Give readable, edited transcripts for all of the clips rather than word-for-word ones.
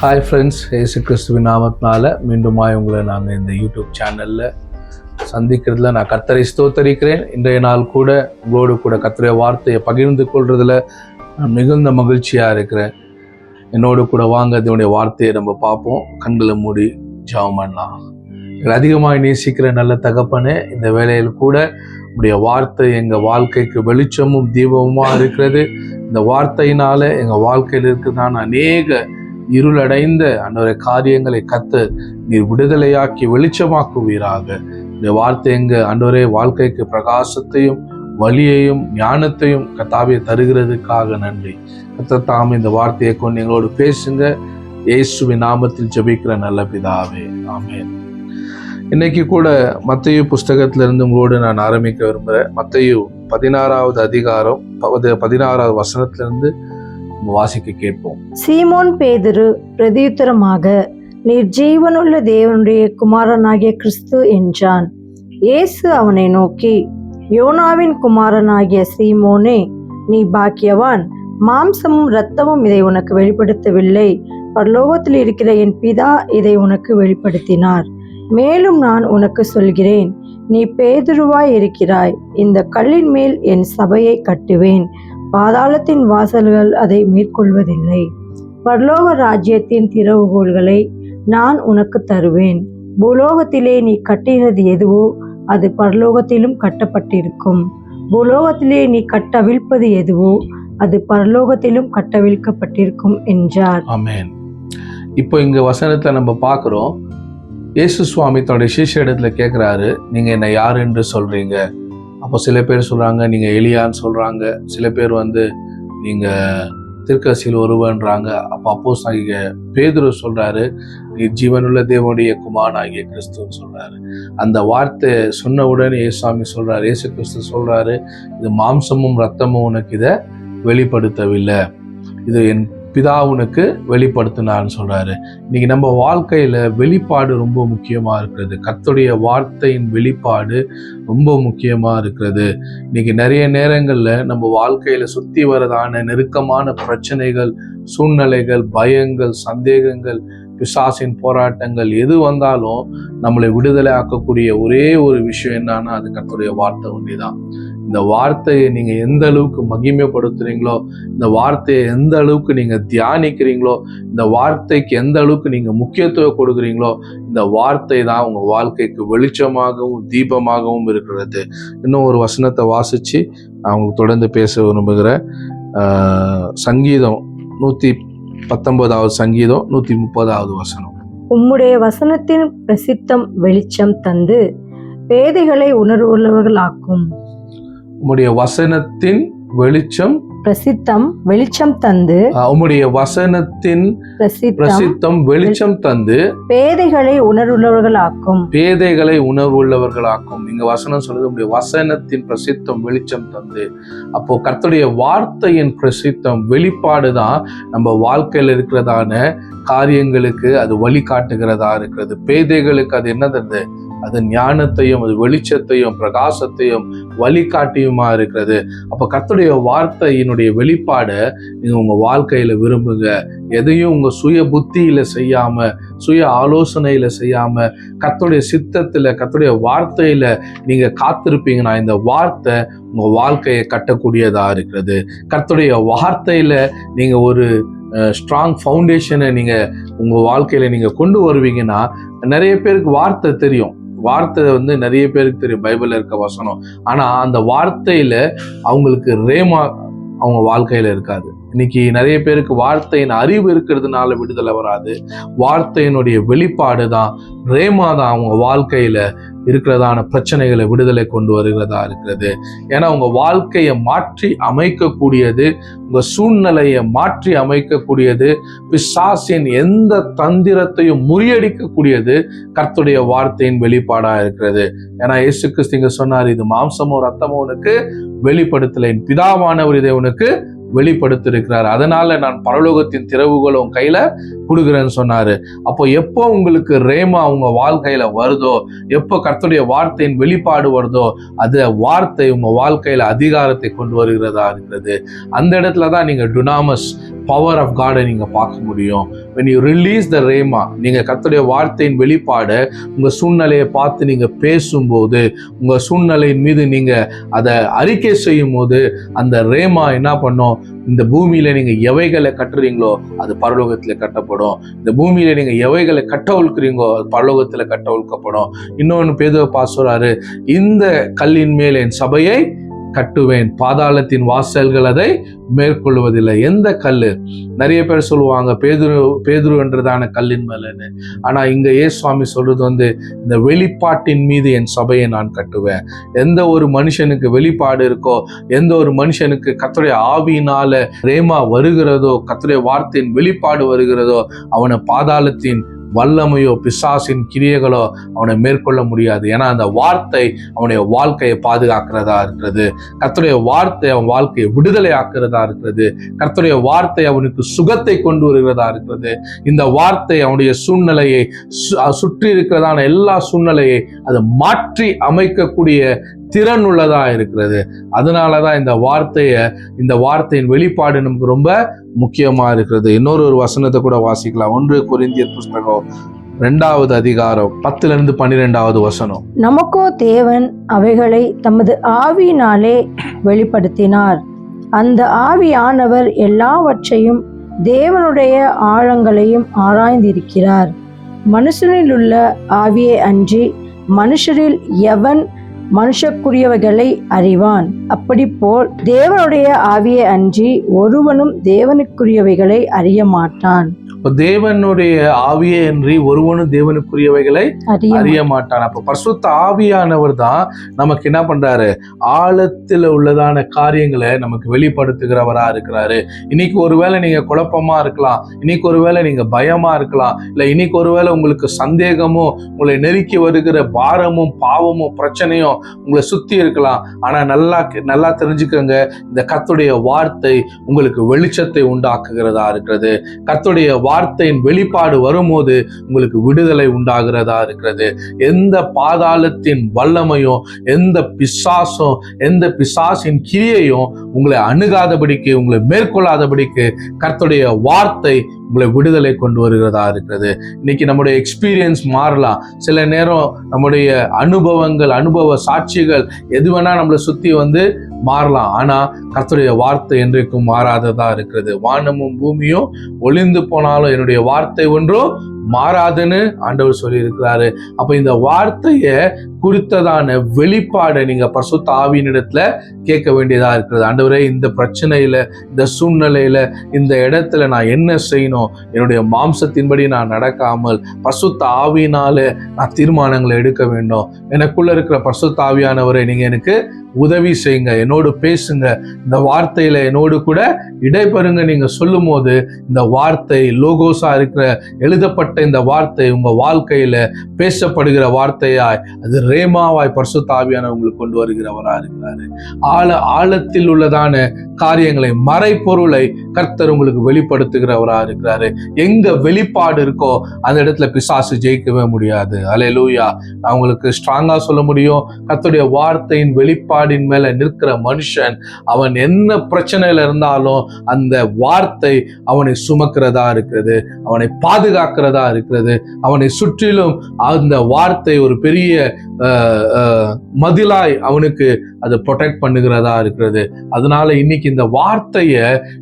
Hi friends, இயேசு கிறிஸ்துவின் நாமத்தினால மீண்டுமாய் உங்களை நாங்கள் இந்த யூடியூப் சேனலில் சந்திக்கிறதுல நான் கர்த்தரை ஸ்தோத்தரிக்கிறேன். இன்றைய நாள் கூட உங்களோடு கூட கர்த்தருடைய வார்த்தையை பகிர்ந்து கொள்றதுல நான் மிகுந்த மகிழ்ச்சியாக இருக்கிறேன். என்னோடு கூட வாங்க இதனுடைய வார்த்தையை நம்ம பார்ப்போம். கண்களை மூடி ஜெபம் பண்ணலாம். அதிகமாக நேசிக்கிற நல்ல தகப்பனே, இந்த வேளையில் கூட உடைய வார்த்தை எங்கள் வாழ்க்கைக்கு வெளிச்சமும் தீபமுமாக இருக்கிறது. இந்த வார்த்தையினால எங்கள் வாழ்க்கையில் இருக்கிறதான அநேக இருளடைந்த அந்த காரியங்களை கத்து நீர் விடுதலையாக்கி வெளிச்சமாக்குவீராக. இந்த வார்த்தை எங்க ஆண்டவரே வாழ்க்கைக்கு பிரகாசத்தையும் வழியையும் ஞானத்தையும் கர்த்தாவே தருகிறதுக்காக நன்றி. கர்த்தர் தாம் இந்த வார்த்தையை கொண்டு எங்களோடு பேசுங்க. இயேசுவின் நாமத்தில் ஜெபிக்கிற நல்ல பிதாவே, ஆமென். இன்னைக்கு கூட மத்தேயு புஸ்தகத்திலிருந்து உங்களோடு நான் ஆரம்பிக்க விரும்புகிறேன். மத்தேயு 16வது அதிகாரம் 16வது வசனத்திலிருந்து வாசிக்க கேட்போம். சீமோன் பேதுரு பிரதியுத்தரமாக, நீர் ஜீவனுள்ள தேவனுடைய குமாரனாகிய கிறிஸ்து என்றான். இயேசு அவனை நோக்கி, யோனாவின் குமாரனாகிய சீமோனே, நீ பாக்கியவான். மாம்சமும் இரத்தமும் இதை உனக்கு வெளிப்படுத்தவில்லை, பரலோகத்தில் இருக்கிற என் பிதா இதை உனக்கு வெளிப்படுத்தினார். மேலும் நான் உனக்கு சொல்கிறேன், நீ பேதுருவாய் இருக்கிறாய். இந்த கல்லின் மேல் என் சபையை கட்டுவேன், பாதாளத்தின் வாசல்கள் அதை மேற்கொள்வதில்லை. பரலோக ராஜ்யத்தின் திறவுகோல்களை நான் உனக்கு தருவேன். பூலோகத்திலே நீ கட்டினது எதுவோ அது பரலோகத்திலும் கட்டப்பட்டிருக்கும். பூலோகத்திலே நீ கட்டவிழ்ப்பது எதுவோ அது பரலோகத்திலும் கட்டவிழ்க்கப்பட்டிருக்கும் என்றார். ஆமென். இப்போ இங்க வசனத்தை நம்ம பார்க்கிறோம். இயேசு சுவாமி தன்னுடைய சிஷ்ய இடத்துல கேட்கிறாரு, நீங்க என்ன யாரு என்று சொல்றீங்க? அப்போ சில பேர் சொல்றாங்க நீங்க எலியான்னு சொல்றாங்க, சில பேர் நீங்க திருக்கசியில் ஒருவன்றாங்க. அப்போ அப்போஸ்தலனாகிய பேதுரு சொல்றாரு, நீ ஜீவனுள்ள தேவனுடைய குமாரனாகிய கிறிஸ்துன்னு சொல்றாரு. அந்த வார்த்தை சொன்ன உடனே இயேசுசாமி சொல்றாரு, இயேசு கிறிஸ்து சொல்றாரு, இது மாம்சமும் இரத்தமும் உனக்கு இதை வெளிப்படுத்தவில்லை, இது என் பிதா உனக்கு வெளிப்படுத்தினார்னு சொல்றாரு. இன்னைக்கு நம்ம வாழ்க்கையில வெளிப்பாடு ரொம்ப முக்கியமா இருக்கிறது. கர்த்தருடைய வார்த்தையின் வெளிப்பாடு ரொம்ப முக்கியமா இருக்கிறது. இன்னைக்கு நிறைய நேரங்கள்ல நம்ம வாழ்க்கையில சுத்தி வரதான நெருக்கமான பிரச்சனைகள், சூழ்நிலைகள், பயங்கள், சந்தேகங்கள், பிசாசின் போராட்டங்கள் எது வந்தாலும் நம்மளை விடுதலை ஆக்கக்கூடிய ஒரே ஒரு விஷயம் என்னன்னா அது கர்த்தருடைய வார்த்தை ஒன்றிதான். இந்த வார்த்தையை நீங்க எந்த அளவுக்கு மகிமைப்படுத்துறீங்களோ, இந்த வார்த்தையை எந்த அளவுக்கு நீங்க தியானிக்கிறீங்களோ, இந்த வார்த்தைக்கு எந்த அளவுக்கு நீங்க முக்கியத்துவம் கொடுக்குறீங்களோ, இந்த வார்த்தை தான் உங்க வாழ்க்கைக்கு வெளிச்சமாகவும் தீபமாகவும் இருக்கிறது. இன்னும் ஒரு வசனத்தை வாசிச்சு நான் உங்களுக்கு தொடர்ந்து பேச விரும்புகிறேன். சங்கீதம் 119வது சங்கீதம் 130வது வசனம். உம்முடைய வசனத்தின் பிரசித்தம் வெளிச்சம் தந்து பேதைகளை உணர்வுள்ளவர்களாக்கும். உம்முடைய வசனத்தின் வெளிச்சம் பிரசித்தம் வெளிச்சம் தந்து, உம்முடைய வசனத்தின் பிரசித்தம் வெளிச்சம் தந்து பேதைகளை உணர்வுள்ளவர்களாக்கும். பேதைகளை உணர்வுள்ளவர்களாக்கும். இங்க வசனம் சொல்லுது, உம்முடைய வசனத்தின் பிரசித்தம் வெளிச்சம் தந்து. அப்போ கர்த்தருடைய வார்த்தையின் பிரசித்தம் வெளிப்பாடுதான் நம்ம வாழ்க்கையில் இருக்கிறதான காரியங்களுக்கு அது வழிகாட்டுகிறதா இருக்கிறது. பேதைகளுக்கு அது என்ன தருது? அது ஞானத்தையும் அது வெளிச்சத்தையும் பிரகாசத்தையும் வழிகாட்டியுமா இருக்கிறது. அப்ப கர்த்தருடைய வார்த்தையினுடைய வெளிப்பாடை நீங்க உங்க வாழ்க்கையில விரும்புங்க. எதையும் உங்க சுய புத்தியில செய்யாம, சுய ஆலோசனையில செய்யாம, கர்த்தருடைய சித்தத்துல கர்த்தருடைய வார்த்தையில நீங்க காத்திருப்பீங்கன்னா இந்த வார்த்தை உங்க வாழ்க்கையை கட்டக்கூடியதா இருக்கிறது. கர்த்தருடைய வார்த்தையில நீங்க ஒரு ஸ்ட்ராங் ஃபவுண்டேஷனை நீங்க உங்க வாழ்க்கையில நீங்க கொண்டு வருவீங்கன்னா, நிறைய பேருக்கு வார்த்தை தெரியும், வார்த்தை நிறைய பேருக்கு தெரியும், பைபிள்ல இருக்க வசனம். ஆனா அந்த வார்த்தையில அவங்களுக்கு ரேமா அவங்க வாழ்க்கையில இருக்காது. இன்னைக்கு நிறைய பேருக்கு வார்த்தையின் அறிவு இருக்கிறதுனால விடுதலை வராது. வார்த்தையினுடைய வெளிப்பாடு தான், ரேமா தான் அவங்க வாழ்க்கையில இருக்கிறதான பிரச்சனைகளை விடுதலை கொண்டு வருகிறதா இருக்கிறது. ஏன்னா உங்க வாழ்க்கையை மாற்றி அமைக்கக்கூடியது, உங்க சூழ்நிலையை மாற்றி அமைக்கக்கூடியது, பிசாசின் எந்த தந்திரத்தையும் முறியடிக்கக்கூடியது கர்த்தருடைய வார்த்தையின் வெளிப்பாடா இருக்கிறது. ஏன்னா இயேசு கிறிஸ்து இங்க சொன்னார், இது மாம்சமோ ரத்தமோ உனக்கு வெளிப்படுத்தலை, பிதாவானவர் இதை உனக்கு வெளிப்படுத்திருக்கிறார். அதனால நான் பரலோகத்தின் திறவுகளை உங்க கையில கொடுக்குறேன்னு சொன்னாரு. அப்போ எப்போ உங்களுக்கு ரேமா உங்க வாழ்க்கையில வருதோ, எப்போ கர்த்தருடைய வார்த்தையின் வெளிப்பாடு வருதோ, அது வார்த்தை உங்க வாழ்க்கையில அதிகாரத்தை கொண்டு வருகிறதா இருக்கிறது. அந்த இடத்துலதான் நீங்க டுனாமஸ் பவர் ஆஃப் காடை நீங்க பார்க்க முடியும். when you release the rhema, நீங்க கர்த்தருடைய வார்த்தையின் வெளிப்பாடை உங்க சூழ்நிலையை பார்த்து நீங்க பேசும்போது, உங்க சூழ்நிலையின் மீது நீங்க அதை அறிக்கை செய்யும் போது, அந்த ரேமா என்ன பண்ணும்? இந்த பூமியில நீங்க எவைகளை கட்டுறீங்களோ அது பரலோகத்துல கட்டப்படும். இந்த பூமியில நீங்க எவைகளை கட்டவிழ்க்கிறீங்களோ அது பரலோகத்துல கட்டவிழ்க்கப்படும். இன்னொன்னு பேதுரு சொல்றாரு, இந்த கல்லின் மேல் என் சபையை கட்டுவேன், பாதாளத்தின் வாசல்கள் அதை மேற்கொள்வதில்லை. எந்த கல்லு? நிறைய பேர் சொல்லுவாங்க பேதுரு என்றதான கல்லின் மேலன்னு. ஆனா இங்க சுவாமி சொல்றது இந்த வெளிப்பாட்டின் மீது என் சபையை நான் கட்டுவேன். எந்த ஒரு மனுஷனுக்கு வெளிப்பாடு இருக்கோ, எந்த ஒரு மனுஷனுக்கு கர்த்தருடைய ஆவியினால ரேமா வருகிறதோ, கர்த்தருடைய வார்த்தையின் வெளிப்பாடு வருகிறதோ, அவனை பாதாளத்தின் வல்லமையோ பிசாசின் கிரியைகளோ அவனை மேற்கொள்ள முடியாது. ஏன்னா அந்த வார்த்தை அவனுடைய வாழ்க்கையை பாதுகாக்கிறதா இருக்கிறது. கர்த்தருடைய வார்த்தை அவன் வாழ்க்கையை விடுதலை ஆக்குறதா இருக்கிறது. கர்த்தருடைய வார்த்தை அவனுக்கு சுகத்தை கொண்டு வருகிறதா இருக்கிறது. இந்த வார்த்தை அவனுடைய சூழ்நிலையை சுற்றி இருக்கிறதான எல்லா சூழ்நிலையை அதை மாற்றி அமைக்கக்கூடிய திறன் உள்ளதா இருக்கிறது. அதனாலதான் இந்த வார்த்தையின் வெளிப்பாடு நமக்கு ரொம்ப முக்கியமா இருக்கிறது. இன்னொரு வசனத்தை கூட வாசிக்கலாம். 1 கொரிந்தியர் புஸ்தகம் 2வது அதிகாரம் 10-12 வசனம். நமக்கோ தேவன் அவைகளை தமது ஆவியினாலே வெளிப்படுத்தினார். அந்த ஆவியானவர் எல்லாவற்றையும் தேவனுடைய ஆழங்களையும் ஆராய்ந்திருக்கிறார். மனுஷனில் உள்ள ஆவியை அன்றி மனுஷரில் எவன் மனுஷக்குரியவைகளை அறிவான்? அப்படி போல் தேவனுடைய ஆவியை அன்றி ஒருவனும் தேவனுக்குரியவைகளை அறிய மாட்டான். தேவனுடைய ஆவியே என்று ஒருவனும் தேவனுக்குரியவைகளை அறிய மாட்டான். அப்ப பரிசுத்த ஆவியானவர் தான் நமக்கு என்ன பண்றாரு? ஆழத்துல உள்ளதான காரியங்களை நமக்கு வெளிப்படுத்துகிறவரா இருக்கிறாரு. இன்னைக்கு ஒருவேளை நீங்க குழப்பமா இருக்கலாம், இன்னைக்கு ஒருவேளை நீங்க பயமா இருக்கலாம், இல்ல இன்னைக்கு ஒருவேளை உங்களுக்கு சந்தேகமும் உங்களை நெருக்கி வருகிற பாரமும் பாவமும் பிரச்சனையும் உங்களை சுத்தி இருக்கலாம். ஆனா நல்லா தெரிஞ்சுக்கோங்க, இந்த கர்த்தருடைய வார்த்தை உங்களுக்கு வெளிச்சத்தை உண்டாக்குகிறதா இருக்கிறது. கர்த்தருடைய வார்த்தையின் வெளிப்பாடு வரும்போது உங்களுக்கு விடுதலை உண்டாகிறதா இருக்கிறது. எந்த பாதாளத்தின் வல்லமையும் எந்த பிசாசும் எந்த பிசாசின் கிரியையும் உங்களை அணுகாதபடிக்கு, உங்களை மேற்கொள்ளாதபடிக்கு கர்த்தருடைய வார்த்தை உங்களை விடுதலை கொண்டு வருகிறதா இருக்கிறது. இன்னைக்கு நம்முடைய எக்ஸ்பீரியன்ஸ் மாறலாம். சில நேரம் நம்முடைய அனுபவங்கள், அனுபவ சாட்சிகள் எது வேணா நம்மளை சுத்தி மாறலாம். ஆனா கர்த்தருடைய வார்த்தை என்றைக்கும் மாறாததா இருக்கிறது. வானமும் பூமியும் ஒளிந்து போனாலும் என்னுடைய வார்த்தை ஒன்றும் மாறாதுன்னு ஆண்டவர் சொல்லி இருக்கிறாரு. அப்ப இந்த வார்த்தைய குறித்ததான வெளிப்பாடை நீங்க பரிசுத்த ஆவியினிடத்துல கேட்க வேண்டியதா இருக்கிறது. ஆண்டவரே, இந்த பிரச்சனையில, இந்த சூழ்நிலையில, இந்த இடத்துல நான் என்ன செய்யணும்? என்னுடைய மாம்சத்தின்படி நான் நடக்காமல் பரிசுத்த ஆவியினால நான் தீர்மானங்களை எடுக்க வேண்டும். எனக்குள்ள இருக்கிற பரிசுத்த ஆவியானவரை நீங்க எனக்கு உதவி செய்யுங்க, என்னோடு பேசுங்க, இந்த வார்த்தையில என்னோடு கூட இடைபெறுங்க. நீங்க சொல்லும் போது இந்த வார்த்தை லோகோஸா இருக்கிற எழுதப்பட்ட இந்த வார்த்தை உங்க வாழ்க்கையில பேசப்படுகிற வார்த்தையாய், அது ரேமாவாய் பரிசுத்த ஆவியானவர் உங்களுக்கு கொண்டு வருகிறவரா இருக்கிறாரு. ஆழத்தில் உள்ளதான காரியங்களை, மறைப்பொருளை கர்த்தர் உங்களுக்கு வெளிப்படுத்துகிறவரா இருக்கிறாரு. எங்க வெளிப்பாடு இருக்கோ அந்த இடத்துல பிசாசு ஜெயிக்கவே முடியாது. அல்லேலூயா. நான் உங்களுக்கு ஸ்ட்ராங்கா சொல்ல முடியும், கர்த்தருடைய வார்த்தையின் வெளிப்பாடின் மேல நிற்கிற மனுஷன், அவன் என்ன பிரச்சனையில இருந்தாலும் அந்த வார்த்தை அவனை சுமக்கிறதா இருக்கிறது, அவனை பாதுகாக்கிறதா இருக்கிறது. அவனை சுற்றிலும் அந்த வார்த்தை ஒரு பெரிய மதிலாய் அவனுக்கு அதை ப்ரொடெக்ட் பண்ணுகிறதா இருக்கிறது. அதனால இன்னைக்கு இந்த வார்த்தைய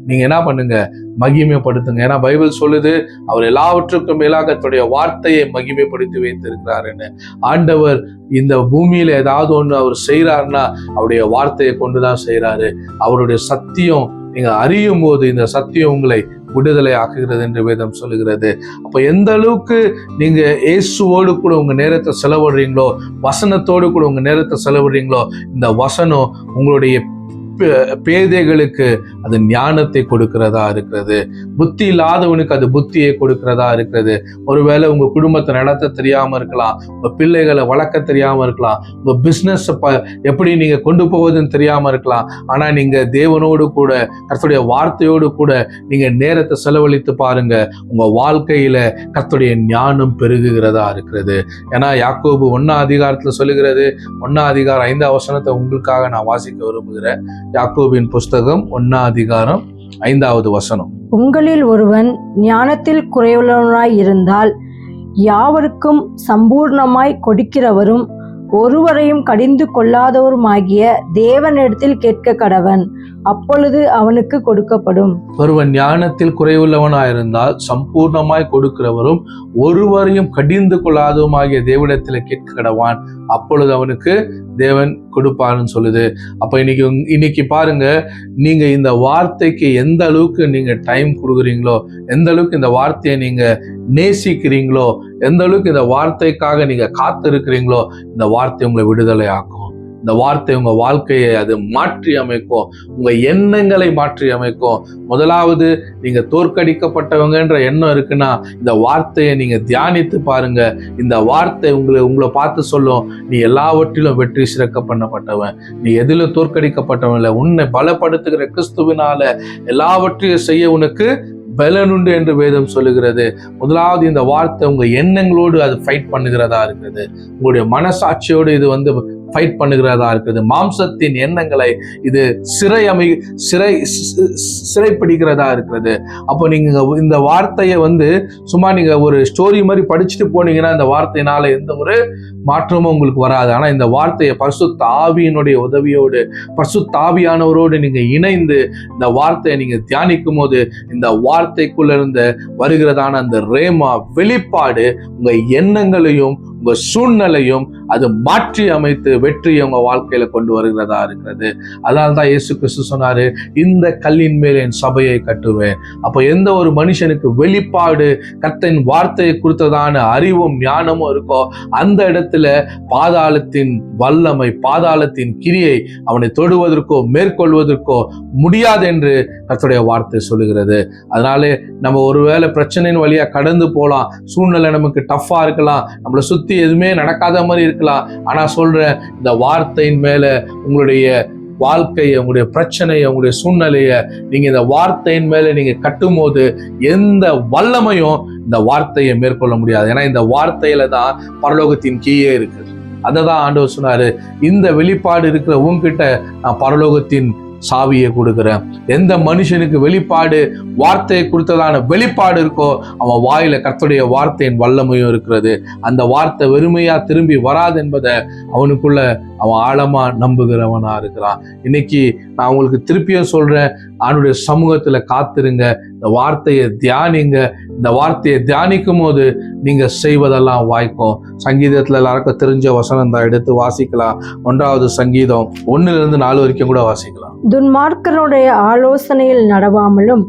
நீங்க என்ன பண்ணுங்க? மகிமைப்படுத்துங்க. ஏன்னா பைபிள் சொல்லுது, அவர் எல்லாவற்றுக்கும் மேலாக தன்னுடைய வார்த்தையை மகிமைப்படுத்தி வைத்திருக்கிறாருன்னு. ஆண்டவர் இந்த பூமியில ஏதாவது ஒண்ணு அவர் செய்யறாருன்னா அவருடைய வார்த்தையை கொண்டுதான் செய்யறாரு. அவருடைய சத்தியம் நீங்க அறியும் போது இந்த சத்தியம் உங்களை விடுதலை ஆக்குகிறது என்று வேதம் சொல்லுகிறது. அப்ப எந்த அளவுக்கு நீங்க இயேசுவோடு கூட உங்க நேரத்தை செலவிடுறீங்களோ, வசனத்தோடு கூட உங்க நேரத்தை செலவிடுறீங்களோ, இந்த வசனம் உங்களுடைய பேதைகளுக்கு அது ஞானத்தை கொடுக்கிறதா இருக்கிறது. புத்தி இல்லாதவனுக்கு அது புத்தியை கொடுக்கிறதா இருக்கிறது. ஒருவேளை உங்க குடும்பத்தை நடத்த தெரியாம இருக்கலாம், உங்க பிள்ளைகளை வளர்க்க தெரியாம இருக்கலாம், உங்க பிசினஸ் எப்படி நீங்க கொண்டு போவதுன்னு தெரியாம இருக்கலாம். ஆனா நீங்க தேவனோடு கூட, கர்த்தருடைய வார்த்தையோடு கூட நீங்க நேரத்தை செலவழித்து பாருங்க, உங்க வாழ்க்கையில கர்த்தருடைய ஞானம் பெருகுகிறதா இருக்கிறது. ஏன்னா யாக்கோபு 1ஆம் அதிகாரத்துல சொல்லுகிறது, 1ஆம் அதிகாரம் 5ஆம் வசனத்தை உங்களுக்காக நான் வாசிக்க விரும்புகிறேன். யாக்கோபின் புஸ்தகம் 1ஆம் அதிகாரம் 5வது வசனம். உங்களில் ஒருவன் ஞானத்தில் குறைவுள்ளவனாய் இருந்தால் யாவருக்கும் சம்பூர்ணமாய் கொடுக்கிறவரும் ஒருவரையும் கடிந்து கொள்ளாதவருமாகிய தேவனிடத்தில் கேட்க கடவன், அப்பொழுது அவனுக்கு கொடுக்கப்படும். ஒருவன் ஞானத்தில் குறைவுள்ளவனாயிருந்தால் சம்பூர்ணமாய் கொடுக்கிறவரும் ஒருவரையும் கடிந்து கொள்ளாதவருமாகிய தேவனிடத்தில் கேட்க கடவான், அப்பொழுது அவனுக்கு தேவன் கொடுப்பான்னு சொல்லுது. அப்ப இன்னைக்கு பாருங்க, நீங்க இந்த வார்த்தைக்கு எந்த அளவுக்கு நீங்க டைம் கொடுக்குறீங்களோ, எந்த அளவுக்கு இந்த வார்த்தையை நீங்க நேசிக்கிறீங்களோ, எந்த அளவுக்கு இந்த வார்த்தைக்காக நீங்க காத்து இருக்கிறீங்களோ, இந்த வார்த்தை உங்களை விடுதலை ஆக்கும். இந்த வார்த்தை உங்க வாழ்க்கையை அது மாற்றி அமைக்கும், உங்க எண்ணங்களை மாற்றி அமைக்கும். முதலாவது, நீங்க தோற்கடிக்கப்பட்டவங்கன்ற எண்ணம் இருக்குன்னா இந்த வார்த்தையை நீங்க தியானித்து பாருங்க. இந்த வார்த்தை உங்களை பார்த்து சொல்லும், நீ எல்லாவற்றிலும் வெற்றி சிறக்க பண்ணப்பட்டவன், நீ எதிலும் தோற்கடிக்கப்பட்டவன் இல்லை, உன்னை பலப்படுத்துகிற கிறிஸ்துவினால எல்லாவற்றையும் செய்ய உனக்கு பலனுண்டு என்று வேதம் சொல்லுகிறது. முதலாவது, இந்த வார்த்தை உங்க எண்ணங்களோடு அது ஃபைட் பண்ணுகிறதா இருக்குது, உங்களுடைய மனசாட்சியோடு இது ஃபைட் பண்ணுகிறதா இருக்குது, மாம்சத்தின் எண்ணங்களை இது சிறைப்பிடிக்கிறதா இருக்கிறது. அப்போ நீங்க இந்த வார்த்தையை சும்மா நீங்க ஒரு ஸ்டோரி மாதிரி படிச்சுட்டு போனீங்கன்னா இந்த வார்த்தையினால எந்த ஒரு மாற்றமும் உங்களுக்கு வராது. ஆனா இந்த வார்த்தையை பரிசுத்த ஆவியினுடைய உதவியோடு, பரிசுத்த ஆவியானவரோடு நீங்க இணைந்து இந்த வார்த்தையை நீங்க தியானிக்கும் போது இந்த வார்த்தைக்குள்ள இருந்து வருகிறதான அந்த ரேமா வெளிப்பாடு உங்க எண்ணங்களையும் உங்க சூழ்நிலையும் அது மாற்றி அமைத்து வெற்றியை உங்க வாழ்க்கையில கொண்டு வருகிறதா இருக்கிறது. அதனால்தான் இயேசு கிறிஸ்து சொன்னாரு, இந்த கல்லின் மேல் என் சபையை கட்டுவேன். அப்போ எந்த ஒரு மனுஷனுக்கு வெளிப்பாடு கர்த்தரின் வார்த்தையை குறித்ததான அறிவும் ஞானமும் இருக்கோ, அந்த இடத்துல பாதாளத்தின் வல்லமை, பாதாளத்தின் கிரியை அவனை தொடுவதற்கோ மேற்கொள்வதற்கோ முடியாது என்று கர்த்தருடைய வார்த்தை சொல்லுகிறது. அதனாலே நம்ம ஒருவேளை பிரச்சனையின் வழியா கடந்து போகலாம், சூழ்நிலை நமக்கு டஃப்பா இருக்கலாம், நம்மளை சுத்தி எதுவுமே நடக்காத மாதிரி இருக்கலாம். ஆனா சொல்றேன், இந்த வார்த்தையின் மேல உங்களுடைய வாழ்க்கையை, உங்களுடைய பிரச்சனையை, உங்களுடைய சூழ்நிலையை நீங்க இந்த வார்த்தையின் மேல நீங்க கட்டும் போது எந்த வல்லமையும் இந்த வார்த்தையை மேற்கொள்ள முடியாது. ஏன்னா இந்த வார்த்தையில தான் பரலோகத்தின் கீயே இருக்கு. அததான் ஆண்டவர் சொன்னாரு, இந்த வெளிப்பாடு இருக்கிற உங்ககிட்ட நான் பரலோகத்தின் சாவியை கொடுக்கிறேன். எந்த மனுஷனுக்கு வெளிப்பாடு, வார்த்தையை கொடுத்ததான வெளிப்பாடு இருக்கோ, அவன் வாயில கர்த்தருடைய வார்த்தையின் வல்லமையும் இருக்கிறது. அந்த வார்த்தை வெறுமையா திரும்பி வராது என்பதை அவனுக்குள்ள அவன் ஆழமா நம்புகிறவனா இருக்கிறான். இன்னைக்கு நான் உங்களுக்கு திருப்பியும் சொல்றேன், அவனுடைய சமூகத்துல காத்திருங்க, இந்த வார்த்தையை தியானிங்க. இந்த வார்த்தையை தியானிக்கும் போது நீங்க செய்வதெல்லாம் வாய்க்கும். சங்கீதத்துல எல்லாருக்கும் தெரிஞ்ச வசனம் தான், எடுத்து வாசிக்கலாம். 1வது சங்கீதம் 1-4 வரைக்கும் கூட வாசிக்கலாம். துன்மார்க்கருடைய ஆலோசனையில் நடவாமலும்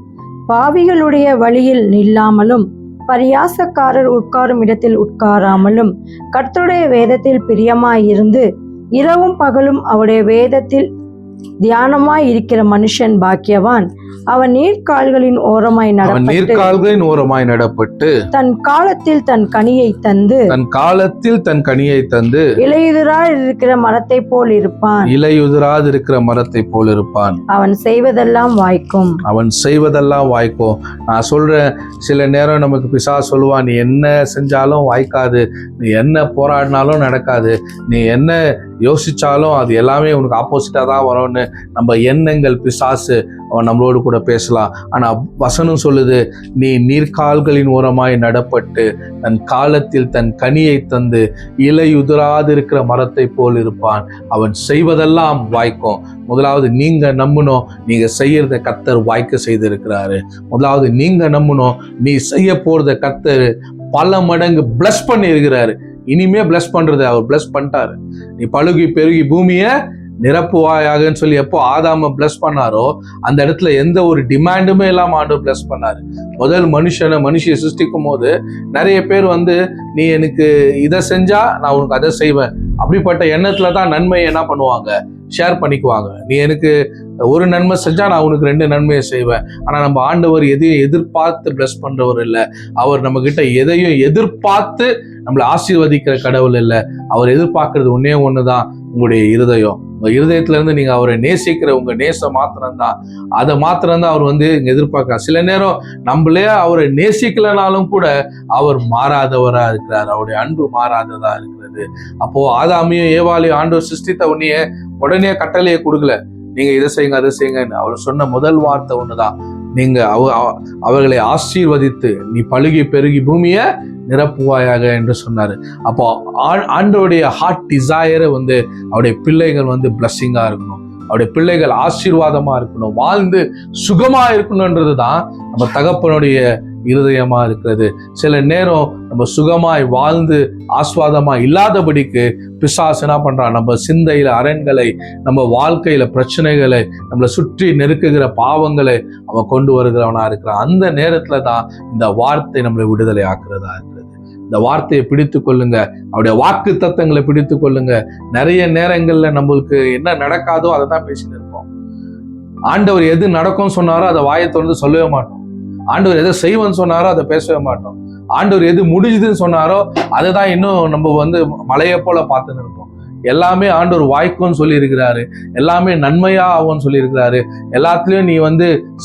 பாவிகளுடைய வழியில் நில்லாமலும் பரியாசக்காரர் உட்காரும் இடத்தில் உட்காராமலும் கர்த்தருடைய வேதத்தில் பிரியமாயிருந்து இரவும் பகலும் அவருடைய வேதத்தில் தியானமாய் இருக்கிற மனுஷன் பாக்கியவான். அவன் நீர்க்கால்களின் ஓரமாய் நடப்பட்டு தன் காலத்தில் தன் கனியை தந்து இலையுதிராது இருக்கிற மரத்தை போல் இருப்பான். அவன் செய்வதெல்லாம் வாய்க்கும். நான் சொல்றேன், சில நேரம் நமக்கு பிசாசு சொல்லுவான், நீ என்ன செஞ்சாலும் வாய்க்காது, நீ என்ன போராடினாலும் நடக்காது, நீ என்ன யோசிச்சாலும் அது எல்லாமே உனக்கு ஆப்போசிட்டா தான் வரும்னு நம்ம எண்ணங்கள், பிசாசு அவன் நம்மளோடு கூட பேசலாம். ஆனா வசனம் சொல்லுது, நீ நீர்க்கால்களின் ஓரமாய் நடப்பட்டு தன் காலத்தில் தன் கனியை தந்து இலையுதிராது இருக்கிற மரத்தை போல் இருப்பான். அவன் செய்வதெல்லாம் வாய்க்கும். முதலாவது நீங்க நம்பணும், நீங்க செய்யறத கர்த்தர் வாய்க்க செய்திருக்கிறாரு. முதலாவது நீங்க நம்பணும், நீ செய்ய போறத கர்த்தர் பல மடங்கு பிளஸ் பண்ணி இருக்கிறாரு. இனிமே பிளஸ் பண்றது அவர் பிளஸ் பண்ணிட்டாரு. நீ பழுகி பெருகி பூமியை நிரப்புவாயாகன்னு சொல்லி எப்போ ஆதாம பிளஸ் பண்ணாரோ, அந்த இடத்துல எந்த ஒரு டிமாண்டுமே இல்லாம ஆண்டவர் பிளஸ் பண்ணாரு. முதல் மனுஷியை சிருஷ்டிக்கும் போது நிறைய பேர் நீ எனக்கு இதை செஞ்சா நான் உனக்கு அதை செய்வேன் அப்படிப்பட்ட எண்ணத்துல தான் நன்மையை என்ன பண்ணுவாங்க, ஷேர் பண்ணிக்குவாங்க. நீ எனக்கு ஒரு நன்மை செஞ்சா நான் உனக்கு 2 நன்மையை செய்வேன். ஆனா நம்ம ஆண்டவர் எதையும் எதிர்பார்த்து பிளஸ் பண்றவர் இல்லை. அவர் நம்ம கிட்ட எதையும் எதிர்பார்த்து நம்மளை ஆசீர்வதிக்கிற கடவுள் இல்லை. அவர் எதிர்பார்க்கறது ஒண்ணுதான், உங்களுடைய இருதயம். உங்க இருதயத்துல இருந்து நீங்க அவரை நேசிக்கிற உங்க நேசம் மாத்திரம்தான், அதை மாத்திரம்தான் அவர் இங்க எதிர்பார்க்கிறார். சில நேரம் நம்மளே அவரை நேசிக்கலனாலும் கூட அவர் மாறாதவரா இருக்கிறார், அவருடைய அன்பு மாறாததா இருக்கிறது. அப்போ ஆதாமியும் ஏவாளையும் ஆண்டவர் சிருஷ்டித்த உடனே கட்டளையை கொடுக்கல, நீங்க இதை செய்யுங்க அதை செய்யுங்கன்னு. அவர் சொன்ன முதல் வார்த்தை ஒண்ணுதான், நீங்க அவர்களை ஆசீர்வதித்து நீ பலுகி பெருகி பூமியை நிரப்புவாயாக என்று சொன்னாரு. அப்போ ஆண்டவருடைய ஹார்ட் டிசையரை அவருடைய பிள்ளைகள் பிளஸ்ஸிங்கா இருக்கணும், அவருடைய பிள்ளைகள் ஆசீர்வாதமா இருக்கணும், வாழ்ந்து சுகமா இருக்கணும்ன்றது தான் நம்ம தகப்பனுடைய இருதயமா இருக்கிறது. சில நேரம் நம்ம சுகமாய் வாழ்ந்து ஆஸ்வாதமா இல்லாதபடிக்கு பிசாசு என்ன பண்றான், நம்ம சிந்தையில அரண்களை, நம்ம வாழ்க்கையில பிரச்சனைகளை, நம்மளை சுற்றி நெருக்குகிற பாவங்களை அவன் கொண்டு வருகிறவனா இருக்கிறான். அந்த நேரத்துல தான் இந்த வார்த்தை நம்மளை விடுதலை ஆக்குறதா இருக்கிறது. இந்த வார்த்தையை பிடித்து கொள்ளுங்க, அவருடைய வாக்கு தத்தங்களை பிடித்து கொள்ளுங்க. நிறைய நேரங்கள்ல நம்மளுக்கு என்ன நடக்காதோ அதை தான் பேசிட்டு இருப்போம். ஆண்டவர் எது நடக்கும் சொன்னாரோ அதை வாயை திறந்து சொல்லவே மாட்டோம். ஆண்டவர் எதை செய்வன்னு சொன்னாரோ அதை பேசவே மாட்டோம். ஆண்டவர் எது முடிஞ்சுதுன்னு சொன்னாரோ அதை தான் இன்னும் நம்ம மலையை போல பார்த்துன்னு இருப்போம். எல்லாமே ஆண்டவர் வாய்க்கும்னு சொல்லி இருக்கிறாரு, எல்லாமே நன்மையா ஆகும்னு சொல்லி இருக்கிறாரு, எல்லாத்துலயும் நீ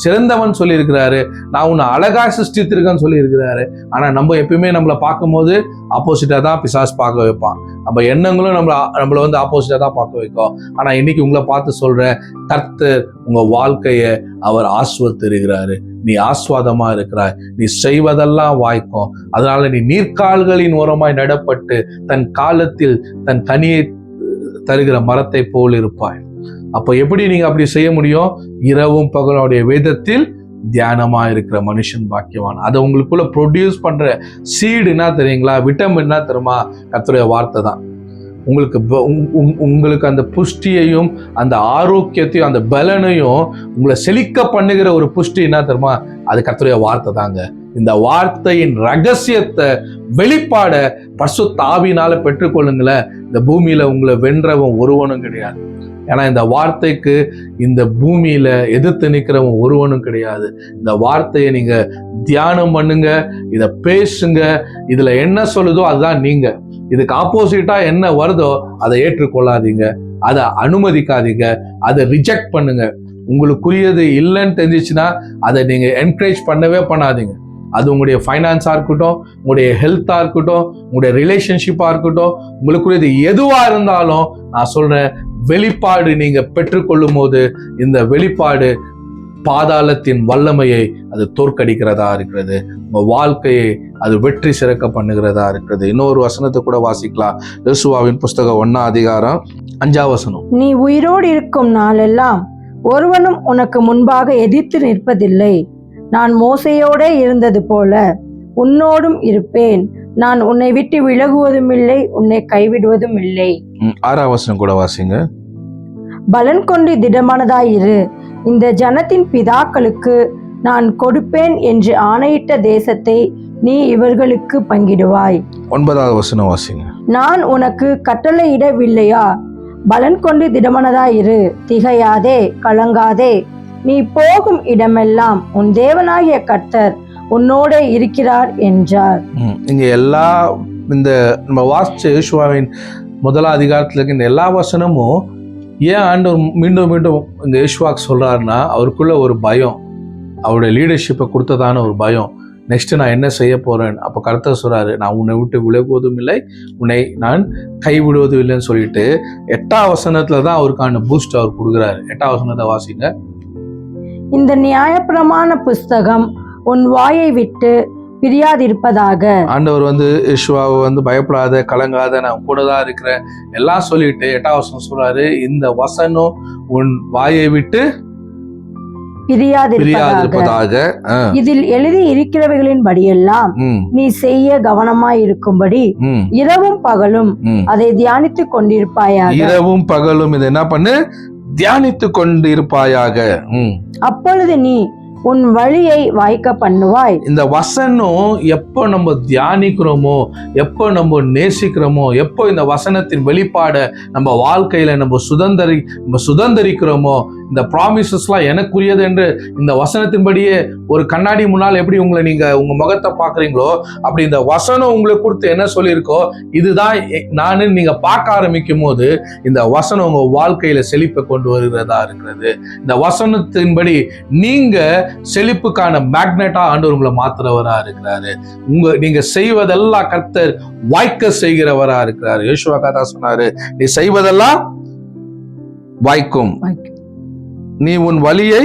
சிறந்தவன் சொல்லி இருக்கிறாரு, நான் உன்னை அழகா சிருஷ்டித்திருக்கேன்னு சொல்லி இருக்கிறாரு. ஆனா நம்ம எப்பயுமே நம்மளை பார்க்கும்போது ஆப்போசிட்டா தான் பிசாசு பார்க்க வைப்பான். நம்ம எண்ணங்களும் நம்மளை ஆப்போசிட்டா தான் பார்க்க வைக்கும். ஆனா இன்னைக்கு உங்களை பார்த்து சொல்றேன், கர்த்தர் உங்க வாழ்க்கைய அவர் ஆஸ்வதிக்கிறாரு. நீ ஆஸ்வாதமா இருக்கிறாய், நீ செய்வதெல்லாம் வாய்க்கும். அதனால நீ நீர்க்கால்களின் ஓரமாய் நடப்பட்டு தன் காலத்தில் தன் கனியை தருகிற மரத்தை போல் இருப்பாய். அப்போ எப்படி நீங்க அப்படி செய்ய முடியும்? இரவும் பகலுடைய வேதத்தில் தியானமா இருக்கிற மனுஷன் பாக்கியவான். அதை உங்களுக்குள்ள ப்ரொடியூஸ் பண்ற சீடு என்ன தெரியுங்களா? விட்டமின் என்ன தெரியுமா? கர்த்தருடைய வார்த்தை தான். உங்களுக்கு அந்த புஷ்டியையும் அந்த ஆரோக்கியத்தையும் அந்த பலனையும் உங்களை செழிக்க பண்ணுகிற ஒரு புஷ்டி என்ன தெரியுமா? அது கர்த்தருடைய வார்த்தை தாங்க. இந்த வார்த்தையின் ரகசியத்தை வெளிப்பாட பரிசுத்த ஆவியினால பெற்றுக்கொள்ளுங்களேன். இந்த பூமியில உங்களை வென்றவன் ஒருவனும் கிடையாது. ஏன்னா இந்த வார்த்தைக்கு இந்த பூமியில எதிர்த்து நிற்கிறவன் ஒருவனும் கிடையாது. இந்த வார்த்தையை நீங்க தியானம் பண்ணுங்க, இதை பேசுங்க. இதுல என்ன சொல்லுதோ அதுதான் நீங்க. இதுக்கு ஆப்போசிட்டா என்ன வருதோ அதை ஏற்றுக்கொள்ளாதீங்க, அதை அனுமதிக்காதீங்க, அதை ரிஜெக்ட் பண்ணுங்க. உங்களுக்குரியது இல்லைன்னு தெரிஞ்சிச்சுன்னா அதை நீங்க என்கரேஜ் பண்ணவே பண்ணாதீங்க. அது உங்களுடைய ஃபைனான்ஸாக இருக்கட்டும், உங்களுடைய ஹெல்த்தாக இருக்கட்டும், உங்களுடைய ரிலேஷன்ஷிப்பாக இருக்கட்டும், உங்களுக்குரியது எதுவாக இருந்தாலும் நான் சொல்றேன், வெளிப்பாடு நீங்க பெற்றுக்கொள்ளும் போது இந்த வெளிப்பாடு பாதாளத்தின் வல்லமையை அது தோற்கடிக்கிறதா இருக்கிறது. உங்க வாழ்க்கையை அது வெற்றி சிறக்க பண்ணுகிறதா இருக்கிறது. இன்னொரு வசனத்தை கூட வாசிக்கலாம். யோசுவாவின் புஸ்தகம் 1ஆம் அதிகாரம் 5ஆம் வசனம். நீ உயிரோடு இருக்கும் நாளெல்லாம் ஒருவனும் உனக்கு முன்பாக எதிர்த்து நிற்பதில்லை. நான் மோசையோட இருந்தது போல உன்னோடும் இருப்பேன். நான் உன்னை விட்டு விலகுவதும் இல்லை, உன்னை கைவிடுவதும் இல்லை. 6ஆம் வசனம் கூட வாசிங்க. பலன் கொண்டு திடமானதாயிரு. இந்த ஜனத்தின் பிதாக்களுக்கு நான் கொடுப்பேன் என்று ஆணையிட்ட தேசத்தை நீ இவர்களுக்கு பங்கிடுவாய். 9ஆவது வசனம் வாசிங்க. நான் உனக்கு கட்டளையிடவில்லையா? பலன் கொண்டு திடமானதாயிரு, திகையாதே, கலங்காதே. நீ போகும் இடமெல்லாம் உன் தேவனாகிய கர்த்தர் உன்னோட இருக்கிறார் என்றார். இங்க எல்லா இந்த நம்ம வாசிச்ச யோசுவாவின் 1ஆம் அதிகாரத்துல இருக்க இந்த எல்லா வசனமும் ஏன் ஆண்டவர் மீண்டும் மீண்டும் இந்த யோசுவாக்கு சொல்றாருன்னா, அவருக்குள்ள ஒரு பயம், அவருடைய லீடர்ஷிப்பை கொடுத்ததான ஒரு பயம். நெக்ஸ்ட் நான் என்ன செய்ய போறேன்? அப்போ கர்த்தர் சொல்றாரு, நான் உன்னை விட்டு விலகுவதும் இல்லை, உன்னை நான் கைவிடுவதும் இல்லைன்னு சொல்லிட்டு 8ஆம் வசனத்துல தான் அவருக்கான பூஸ்ட் அவர் கொடுக்குறாரு. 8ஆம் வசனத்தை வாசிங்க. இந்த நியாயப்பிரமாண புஸ்தகம் உன் வாயை விட்டு பிரியாதிருப்பதாக. ஆண்டவர் யெஷுவாவை பயப்படாத, கலங்காத, நான் கூட தான் இருக்கிறேன் எல்லாம் சொல்லிட்டு 8ஆம் வசனம் சொல்றாரு, இந்த வசனம் உன் வாயை விட்டு பிரியாதிருப்பதாக. இதில் எழுதி இருக்கிறவைகளின் படியெல்லாம் நீ செய்ய கவனமாய் இருக்கும்படி இரவும் பகலும் அதை தியானித்து கொண்டிருப்பாயாக. இரவும் பகலும் இதை என்ன பண்ணு? தியானித்து கொண்டிருப்பாயாக. அப்பொழுது நீ உன் வழியை வாய்க்க பண்ணுவாய். இந்த வசனம் எப்போ நம்ம தியானிக்கிறோமோ, எப்போ நம்ம நேசிக்கிறோமோ, எப்போ இந்த வசனத்தின் வெளிப்பாடை நம்ம வாழ்க்கையில நம்ம சுதந்திரிக்கிறோமோ, இந்த ப்ராமிசஸ்லாம் எனக்குரியது என்று இந்த வசனத்தின்படியே ஒரு கண்ணாடி முன்னால் எப்படி நீங்க உங்க முகத்தை பாக்குறீங்களோ, அப்படி இந்த வசனம் உங்களுக்கு கொடுத்து என்ன சொல்லியிருக்கோ இதுதான் நானு நீங்க பார்க்க ஆரம்பிக்கும் போது இந்த வசனம் உங்க வாழ்க்கையில செழிப்பை கொண்டு வருகிறதா இருக்கிறது. இந்த வசனத்தின்படி நீங்க செழிப்புக்கான மேக்னெட்டா ஆண்டவர் உங்களை மாத்துறவரா இருக்கிறாரு. நீங்க செய்வதெல்லாம் கர்த்தர் வாய்க்க செய்கிறவரா இருக்கிறாரு. யோசுவா கதா சொன்னாரு, நீ செய்வதெல்லாம் வாய்க்கும். நீ உன் வழியை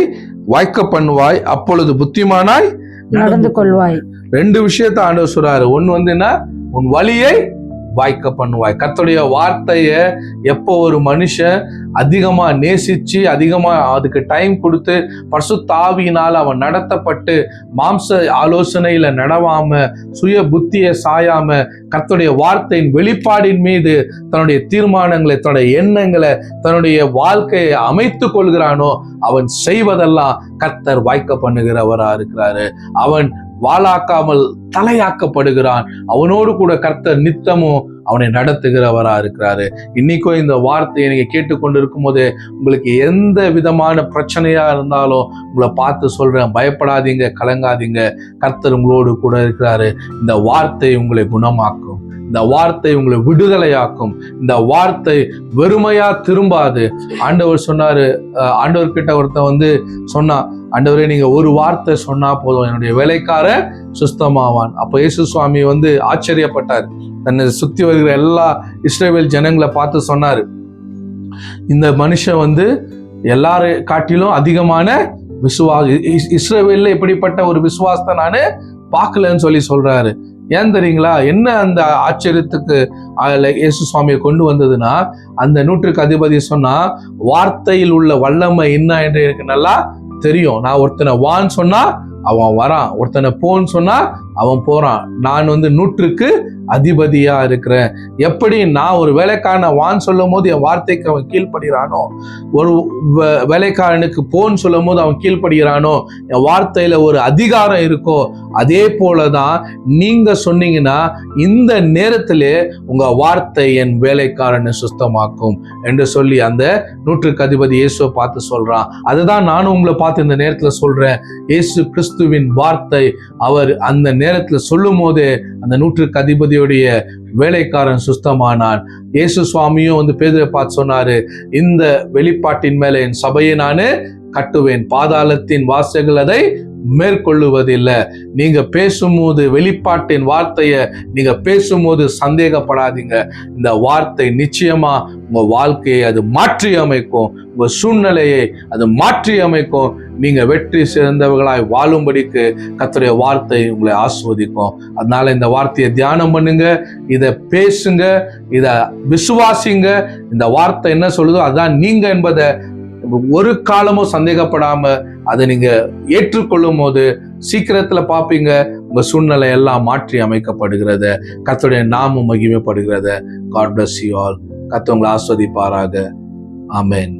வாய்க்க பண்ணுவாய், அப்பொழுது புத்திமானாய் நடந்து கொள்வாய். 2 விஷயத்தை ஆண்டவர் சொல்றாரு. ஒண்ணு வந்து என்ன, உன் வழியை வாய்க்க பண்ணுவாய். கர்த்தருடைய வார்த்தைய எப்போ ஒரு மனுஷன் அதிகமா நேசிச்சு அதிகமா அதுக்கு டைம் கொடுத்து பரிசுத்த ஆவியினால் அவன் நடத்தப்பட்டு மாம்ச ஆலோசனையில நடவாம சுய புத்தியை சாயாம கர்த்தருடைய வார்த்தையின் வெளிப்பாடின் மீது தன்னுடைய தீர்மானங்களை, தன்னுடைய எண்ணங்களை, தன்னுடைய வாழ்க்கையை அமைத்து கொள்கிறானோ அவன் செய்வதெல்லாம் கர்த்தர் வாய்க்க பண்ணுகிறவரா இருக்கிறாரு. அவன் வாளாக்காமல் தலையாக்கப்படுகிறான். அவனோடு கூட கர்த்தர் நித்தமும் அவனை நடத்துகிறவரா இருக்கிறாரு. இன்னைக்கும் இந்த வார்த்தையை நீங்க கேட்டுக்கொண்டு இருக்கும் போது உங்களுக்கு எந்த விதமான பிரச்சனையா இருந்தாலும் உங்களை பார்த்து சொல்றேன், பயப்படாதீங்க, கலங்காதீங்க. கர்த்தர் உங்களோடு கூட இருக்கிறாரு. இந்த வார்த்தை உங்களை குணமாக்கும், இந்த வார்த்தை உங்களை விடுதலையாக்கும், இந்த வார்த்தை வெறுமையா திரும்பாது. ஆண்டவர் சொன்னாரு, ஆண்டவர் கிட்ட ஒருத்தன் வந்து சொன்னா, ஆண்டவரே நீங்க ஒரு வார்த்தை சொன்னா போதும், என்னுடைய வேலைக்கார சுஸ்தமாவான். அப்ப இயேசு சுவாமி வந்து ஆச்சரியப்பட்டார். தன்னை சுத்தி வருகிற எல்லா இஸ்ரவேல் ஜனங்களை பார்த்து சொன்னாரு, இந்த மனுஷன் வந்து எல்லாரும் காட்டிலும் அதிகமான இஸ்ரவேல்ல இப்படிப்பட்ட ஒரு விசுவாசத்தை நானு பார்க்கலன்னு சொல்றாரு. ஏன் தெரியுங்களா? என்ன அந்த ஆச்சரியத்துக்கு இயேசு சுவாமியை கொண்டு வந்ததுன்னா, அந்த 100க்கு அதிபதி சொன்னா, வார்த்தையில் உள்ள வல்லமை என்ன என்று எனக்கு நல்லா தெரியும். நான் ஒருத்தனை வான்னு சொன்னா அவன் வரான், ஒருத்தனை போன்னு சொன்னா அவன் போறான். நான் வந்து 100க்கு அதிபதியா இருக்கிறேன். எப்படி நான் ஒரு வேலைக்காரனை வான்னு சொல்லும் போது என் வார்த்தைக்கு அவன் கீழ்ப்படுகிறானோ, ஒரு வேலைக்காரனுக்கு போன்னு சொல்லும் போது அவன் கீழ்ப்படுகிறானோ, என் வார்த்தையில ஒரு அதிகாரம் இருக்கோ, அதே போலதான் நீங்க சொன்னீங்கன்னா இந்த நேரத்திலே உங்க வார்த்தை என் வேலைக்காரனை சுத்தமாக்கும் என்று சொல்லி அந்த 100க்கு அதிபதி இயேசுவை பார்த்து சொல்றான். அதுதான் நானும் உங்களை பார்த்து இந்த நேரத்துல சொல்றேன். இயேசு கிறிஸ்துவின் வார்த்தை அவர் அந்த நேரத்துல சொல்லும் போதே அந்த 100க்கு அதிபதியுடைய வேலைக்காரன் சுத்தமானான். இயேசு சுவாமியும் வந்து பேதுருவை பார்த்து சொன்னாரு, இந்த வெளிப்பாட்டின் மேல என் சபையை நானு கட்டுவேன், பாதாளத்தின் வாசல்கள் அதை மேற்கொள்ளுவதில்லை. நீங்க பேசும்போது வெளிப்பாட்டின் வார்த்தையை நீங்க பேசும்போது சந்தேகப்படாதீங்க. இந்த வார்த்தை நிச்சயமா உங்க வாழ்க்கையை அது மாற்றி அமைக்கும், உங்க சூழ்நிலையை அது மாற்றி அமைக்கும். நீங்க வெற்றி சிறந்தவர்களாய் வாழும்படிக்கு கர்த்தருடைய வார்த்தை உங்களை ஆஸ்வதிக்கும். அதனால இந்த வார்த்தையை தியானம் பண்ணுங்க, இதை பேசுங்க, இதை விசுவாசிங்க. இந்த வார்த்தை என்ன சொல்லுதோ அதான் நீங்க என்பதை ஒரு காலமும் சந்தேகப்படாம அதை நீங்க ஏற்றுக்கொள்ளும் போது சீக்கிரத்துல பாப்பீங்க உங்க சூழ்நிலை எல்லாம் மாற்றி அமைக்கப்படுகிறத, கர்த்தருடைய நாமம் மகிமைப்படுகிறத. God bless you all. கர்த்தர் உங்களை ஆஸ்வதிப்பாராக. ஆமென்.